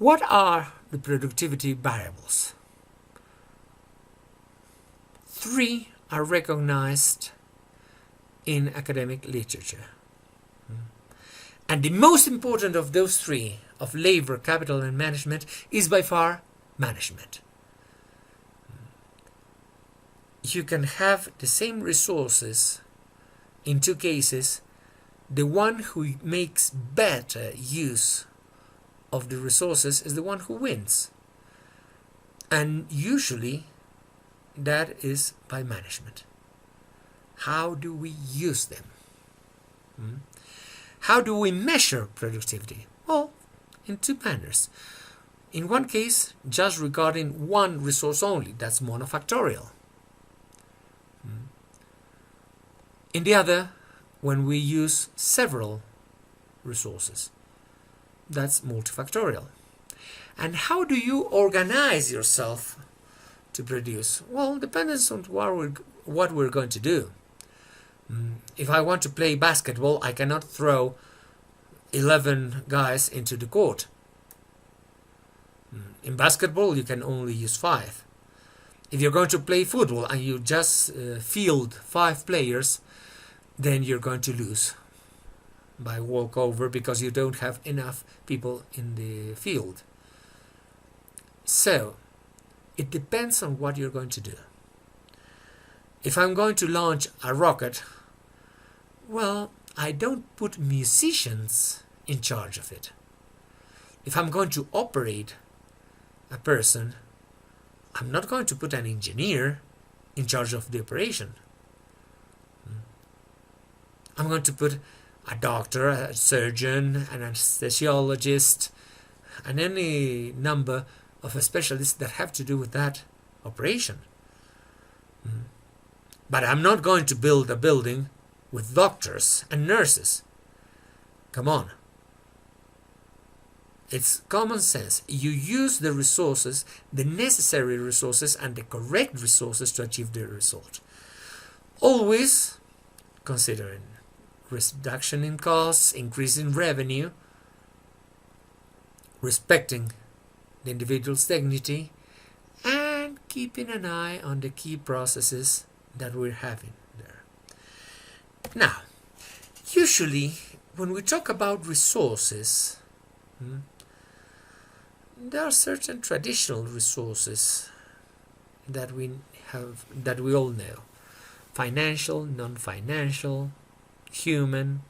What are the productivity variables? 3 are recognized in academic literature. And the most important of those 3, of labor, capital, and management, is by far management. You can have the same resources in 2 cases. The one who makes better use of the resources is the one who wins. And usually that is by management. How do we use them? How do we measure productivity? Well, in 2 manners. In one case, just regarding one resource only, that's monofactorial. In the other, when we use several resources, that's multifactorial. And how do you organize yourself to produce? Well, it depends on what we're going to do. If I want to play basketball, I cannot throw 11 guys into the court. In basketball, you can only use 5. If you're going to play football and you just field 5 players, then you're going to lose by walkover because you don't have enough people in the field. So, it depends on what you're going to do. If I'm going to launch a rocket, well, I don't put musicians in charge of it. If I'm going to operate a person, I'm not going to put an engineer in charge of the operation. I'm going to put a doctor, a surgeon, an anesthesiologist, and any number of specialists that have to do with that operation. But I'm not going to build a building with doctors and nurses. Come on. It's common sense. You use the resources, the necessary resources and the correct resources to achieve the result. Always considering reduction in costs, increase in revenue, respecting the individual's dignity, and keeping an eye on the key processes that we're having there. Now, usually when we talk about resources, there are certain traditional resources that we all know. Financial, non-financial, human.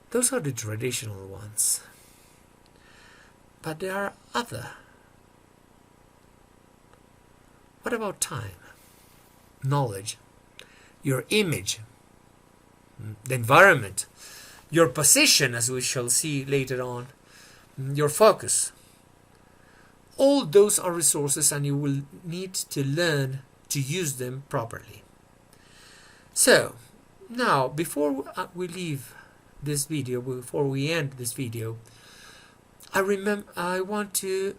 Those are the traditional ones. But there are other. What about time? Knowledge, your image, the environment, your position, as we shall see later on, your focus. All those are resources and you will need to learn to use them properly. So, now, before we leave this video, before we end this video, I want to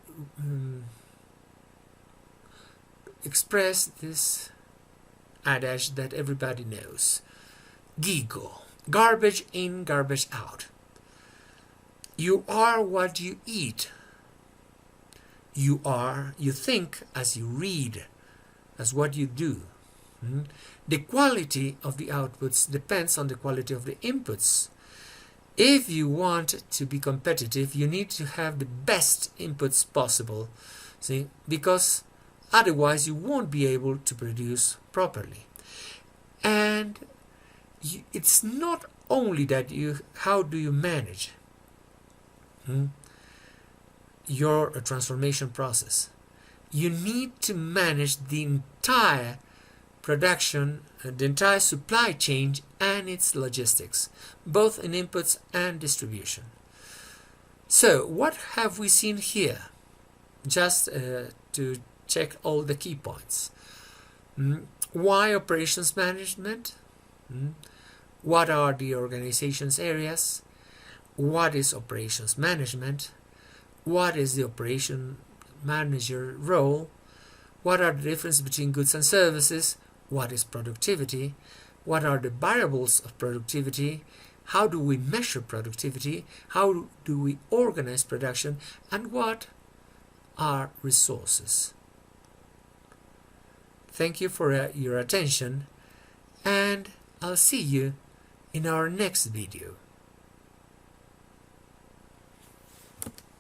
express this adage that everybody knows. GIGO, garbage in, garbage out. You are what you eat. You think as you read, as what you do. The quality of the outputs depends on the quality of the inputs. If you want to be competitive, you need to have the best inputs possible. See, because otherwise you won't be able to produce properly. And it's not only that how do you manage your transformation process. You need to manage the entire production, the entire supply chain and its logistics, both in inputs and distribution. So, what have we seen here? Just to check all the key points. Why operations management? What are the organization's areas? What is operations management? What is the operation manager role? What are the differences between goods and services? What is productivity? What are the variables of productivity? how do we measure productivity, how do we organize production, and what are resources. Thank you for your attention, and I'll see you in our next video.